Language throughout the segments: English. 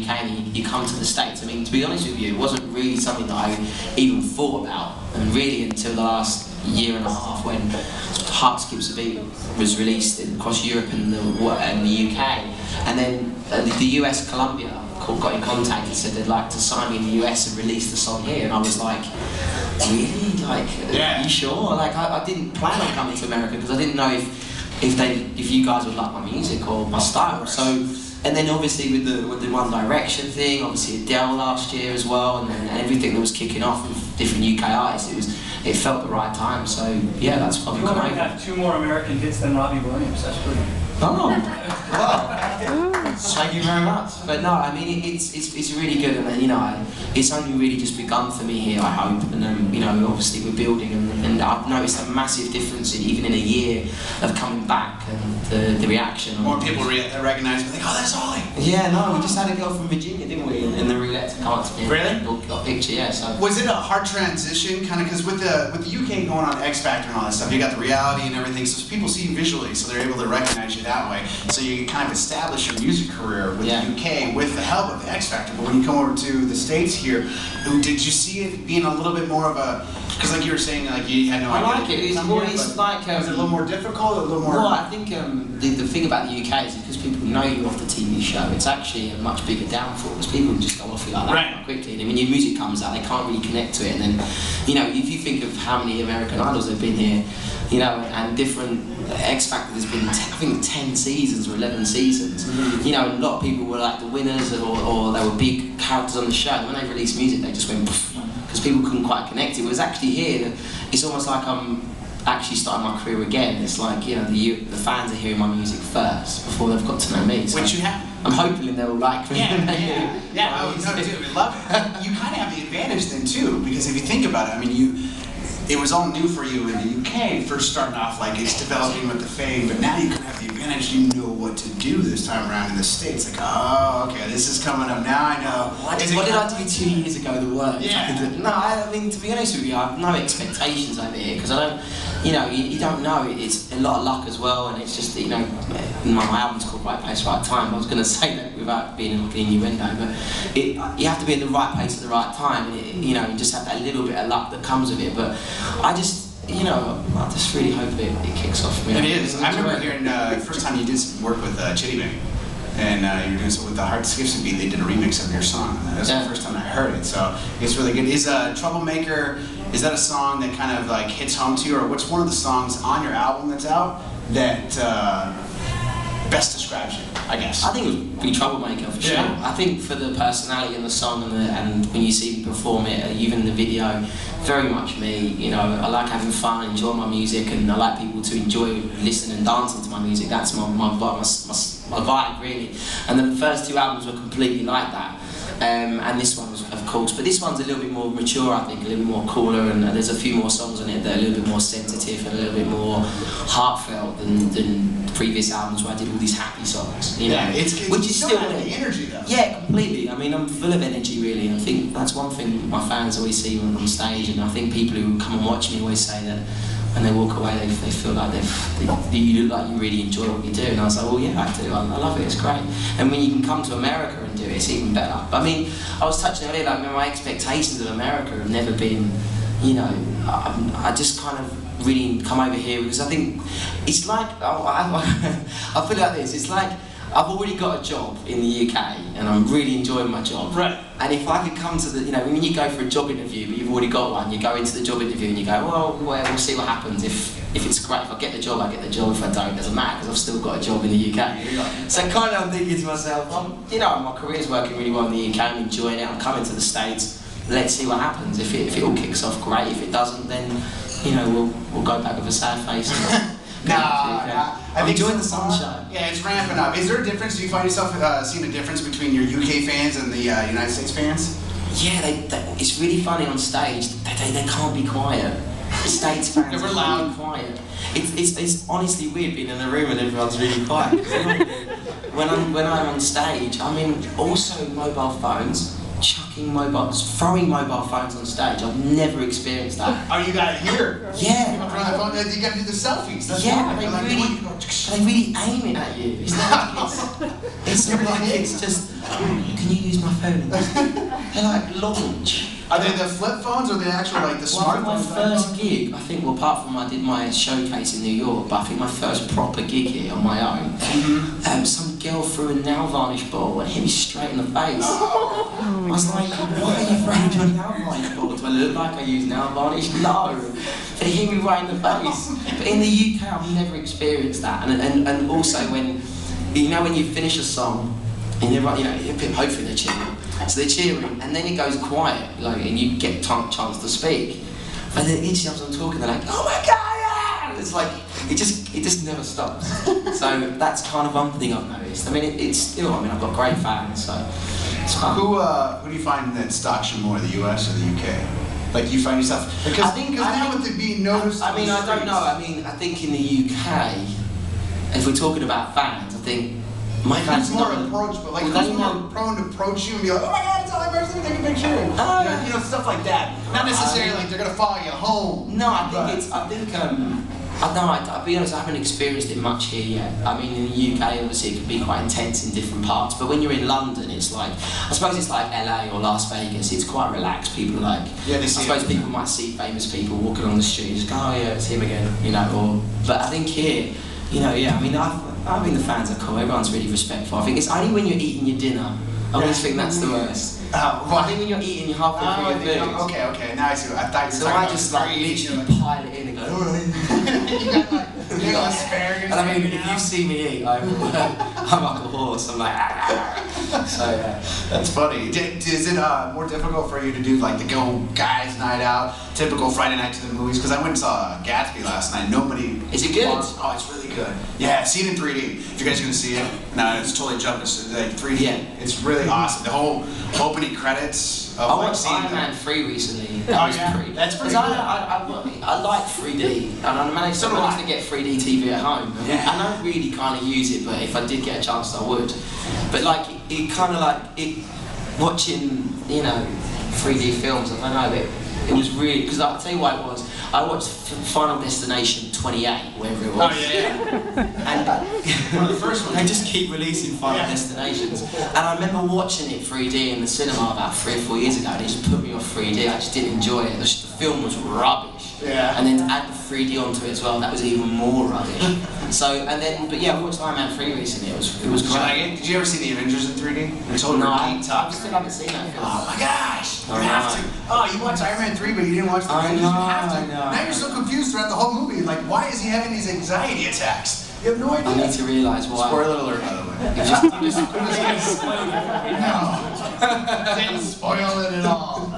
UK and you come to the States. I mean, to be honest with you, it wasn't really something that I even thought about, and really until the last year and a half when Heart Skips a Beat was released across Europe and the UK, and then the US, Columbia, got in contact and said they'd like to sign me in the US and release the song here, and I was like, really? Like, are you sure? Like, I didn't plan on coming to America because I didn't know if you guys would like my music or my style. So, and then obviously with the One Direction thing, obviously Adele last year as well, and everything that was kicking off with different UK artists, it felt the right time. So yeah, that's why we come over. You have 2 more American hits than Robbie Williams. That's pretty. Oh, wow. Thank you very much. But no, I mean, it's really good, and you know, it's only really just begun for me here, I hope. And you know, obviously we're building, and I've noticed a massive difference even in a year of coming back and the reaction. More people recognize me, like, oh, that's Olly. Yeah, no, we just had a girl from Virginia, didn't we? In the roulette to come up to me. Really? Got a picture, yeah. So. Was it a hard transition, kind of, because with the UK going on X Factor and all that stuff, you got the reality and everything, so people see you visually, so they're able to recognize you that way. So you kind of establish your music career with the UK with the help of the X Factor. But when you come over to the States here, did you see it being a little bit more of a, because like you were saying, like you had no idea. I like it. It's like is it a little more difficult, a little more? Well, I think the thing about the UK is because people know you off the TV show, it's actually a much bigger downfall because people just go off you like that quite quickly. And when your music comes out, they can't really connect to it. And then, you know, if you think of how many American Idols have been here, you know, and different X Factor, there's been I think 10 seasons or 11 seasons. You know, a lot of people were like the winners or they were big characters on the show. And when they released music, they just went because people couldn't quite connect. It was actually here. It's almost like I'm actually starting my career again. It's like, you know, the fans are hearing my music first before they've got to know me. So which you have. I'm hoping they'll like me. Yeah. Oh, no, dude, we love it. You kind of have the advantage then too, because if you think about it, I mean, it was all new for you in the UK, first starting off, like it's developing with the fame, but now you can have the advantage, you know what to do this time around in the States. Like, oh, okay, this is coming up, now I know. What did I do 2 years ago that worked? Yeah. No, I mean, to be honest with you, I have no expectations over here, because I don't, you know, you don't know, it's a lot of luck as well, and it's just, you know, my album's called Right Place, Right Time. I was going to say that without being like an innuendo, but you have to be in the right place at the right time, and you know, you just have that little bit of luck that comes with it, but I just, you know, I just really hope it kicks off for me. It is. I remember hearing the first time you did some work with Chitty Bang, and you were doing something with the Heart Skips a Beat. They did a remix of your song. That was the first time I heard it, so it's really good. Is Troublemaker, is that a song that kind of like hits home to you, or what's one of the songs on your album that's out that best describes you, I guess? I think it would be Troublemaker for sure. I think for the personality in the song and when you see me perform it, even in the video, very much me. You know, I like having fun, enjoy my music, and I like people to enjoy listening and dancing to my music. That's my vibe really. And the first 2 albums were completely like that. And this one was, of course, but this one's a little bit more mature, I think, a little bit more cooler, and there's a few more songs on it that are a little bit more sensitive and a little bit more heartfelt than previous albums where I did all these happy songs, you know. Yeah, which is still the energy though. Yeah, completely. I mean, I'm full of energy really, and I think that's one thing my fans always see when I'm on stage, and I think people who come and watch me always say that when they walk away, they feel like you look like you really enjoy what you do. And I was like, well, yeah, I do. I love it. It's great. And when you can come to America and do it, it's even better. But I mean, I was touching earlier, like my expectations of America have never been, you know, I just kind of really come over here because I think it's like, I put it like this, it's like I've already got a job in the UK and I'm really enjoying my job. Right. And if I could come to the, you know, when you go for a job interview but you've already got one, you go into the job interview and you go, well, we'll see what happens. If it's great, if I get the job, I get the job. If I don't, it doesn't matter because I've still got a job in the UK. So kind of I'm thinking to myself, you know, my career's working really well in the UK, I'm enjoying it, I'm coming to the States, let's see what happens. If it all kicks off, great. If it doesn't, then, you know, we'll go back with a sad face. I'm enjoying the sunshine. Yeah, it's ramping up. Is there a difference? Do you find yourself seeing a difference between your UK fans and the United States fans? Yeah, it's really funny on stage. They can't be quiet. The States fans are loud and quiet. It's honestly weird being in a room and everyone's really quiet. When I'm on stage, I mean, also mobile phones, chucking chucking throwing mobile phones on stage. I've never experienced that. Oh, you got it here? Yeah. People throwing their phone, you got to do the selfies. That's Yeah, why. they Like, really aim it at you. It's not like it's just, can you use my phone? They're like launch. Are they the flip phones or the actual like the Well, my smartphones? first gig, I think, well, apart from I did my showcase in New York, but I think my first proper gig here on my own, some girl threw a nail varnish bottle and hit me straight in the face. I was like, why are you throwing a nail varnish bottle? Do I look like I use nail varnish? No. But it hit me right in the face. But in the UK, I've never experienced that. And also when, you know, when you finish a song, and everyone, you know, hopefully they're cheering. So they're cheering, and then it goes quiet, like, and you get chance to speak. And then each time I'm talking, they're like, "Oh my God!" Yeah! It's like it just never stops. So that's kind of one thing I've noticed. I mean, it's still. I mean, I've got great fans, so it's fun. Who do you find that stalks you more, the US or the UK? Like you find yourself because now with it being noticed. I mean, I don't know. I mean, I think in the UK, if we're talking about fans, I think. My fans more approachable, like well, who's more prone to approach you and be like, oh my God, it's Olly Murs, let me take a picture. You know, stuff like that. Not necessarily like they're gonna follow you home. No, I I'll be honest, I haven't experienced it much here yet. I mean, in the UK, obviously, it can be quite intense in different parts, but when you're in London, it's like, I suppose it's like LA or Las Vegas, it's quite relaxed. People are like, yeah, I suppose people might see famous people walking on the street and just go, oh yeah, it's him again, you know, but I think here, you know, yeah, I mean the fans are cool, everyone's really respectful. I think it's only when you're eating your dinner, I always think that's the worst. I think when you're eating, you're halfway through your food. Okay, now I see what I thought you were so I just like literally pile it in and go, alright. You got asparagus. And I mean, if you see me eat, I'm like a horse, I'm like, so yeah. That's funny. Is it more difficult for you to do like the go guys night out, typical Friday night to the movies? Because I went and saw Gatsby last night. Nobody. Is it good? Oh, it's really good. Yeah, see it in 3D. If you guys are gonna see it, no, it's totally jumping. It's like 3D. Yeah. It's really awesome. The whole opening credits. Of I like watched seeing Iron Man 3 recently. That Oh, was yeah? pretty. That's pretty Because good. I like 3D, and I managed So do I. to get 3D TV at home. Yeah. I don't really kind of use it, but if I did get a chance, I would. But like, it kind of like watching, you know, 3D films. I don't know. It was really, because I'll tell you what it was. I watched Final Destination 28, wherever it was. Oh yeah. And One of the first ones. they just keep releasing Final Destinations. And I remember watching it 3D in the cinema about 3 or 4 years ago, and it just put me off 3D. I just didn't enjoy it. The film was rubbish. Yeah. And then to add the 3D onto it as well, that was even more rubbish. But yeah, I watched Iron Man 3 recently. It was Did you like great. it? Did you ever see the Avengers in 3D? It's totally No, I top. still haven't seen that film. Oh my gosh! You I have know. to. Oh, you watched Iron Man 3, but you didn't watch the I Avengers. know, You have to. I know. Now you're so confused throughout the whole movie. Like, why is he having these anxiety attacks? You have no idea. I need to realise why. Spoiler alert, by the way. You just No. Didn't spoil it at all.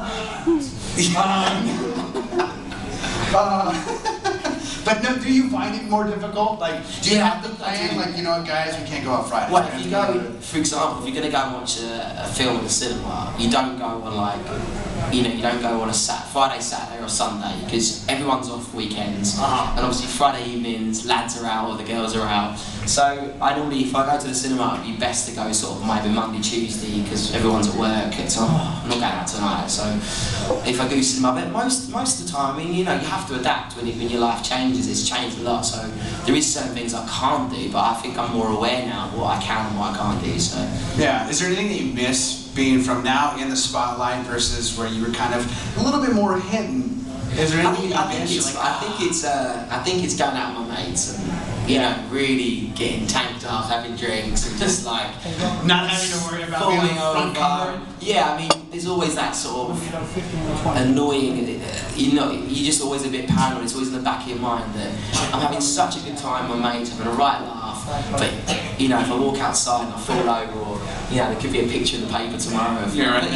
But no, do you find it more difficult? Like, do you have the plan? Like, you know what, guys, we can't go out Friday. Well, if you go, for example, if you're going to go and watch a film in the cinema, you don't go on like, you know, you don't go on a Friday, Saturday or Sunday, because everyone's off weekends, and obviously Friday evenings, lads are out or the girls are out. So I normally, if I go to the cinema, it'd be best to go sort of maybe Monday, Tuesday, because everyone's at work. It's I'm not going out tonight. So if I go to cinema, but most of the time, I mean, you know, you have to adapt when your life changes. It's changed a lot. So there is certain things I can't do, but I think I'm more aware now of what I can and what I can't do. So yeah, is there anything that you miss being from now in the spotlight versus where you were kind of a little bit more hidden? Is there anything I think it's going out with my mates and, you know, really getting tanked up, having drinks and just like not having to worry about falling being front cover. over. Yeah, I mean, there's always that sort of annoying, you know, you're just always a bit paranoid. It's always in the back of your mind that I'm having such a good time with my mates, having a right laugh, but, you know, if I walk outside and I fall over, or, you know, there could be a picture in the paper tomorrow. But, you know, I've had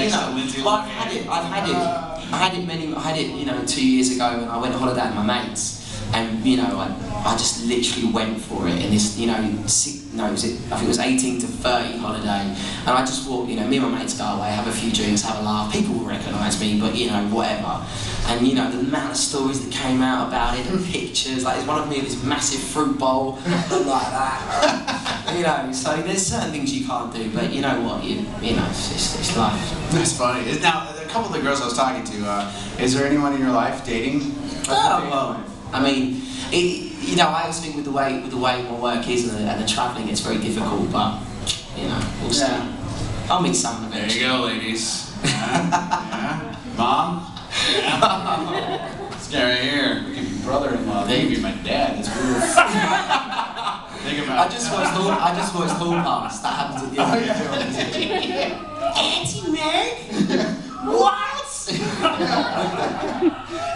it, you know, 2 years ago when I went on holiday with my mates, and, you know, I just literally went for it in this, you know, I think it was 18 to 30 holiday, and I just walked, you know, me and my mates go away, have a few drinks, have a laugh, people will recognise me, but, you know, whatever. And, you know, the amount of stories that came out about it, and pictures, like there's one of me with this massive fruit bowl, and like that. You know, so there's certain things you can't do, but you know what, you know, it's life. That's funny. Now, a couple of the girls I was talking to, is there anyone in your life dating? Oh, well, I mean, you know, I always think with the way my work is and the travelling, it's very difficult, but, you know, we'll see. I'll meet someone There eventually. you go, ladies. Yeah. Mom? Yeah. This guy right here. We could be brother-in-law. They could be my dad. That's weird. Think about I just watched Hall Pass. That happens at the end of the film. Auntie Meg? What?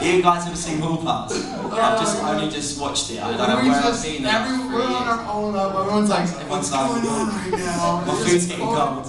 You guys ever seen Hall Pass? I've only just watched it. I don't know where I've seen it. We're on our own up. Everyone's like, what's going on right now? My food's getting cold.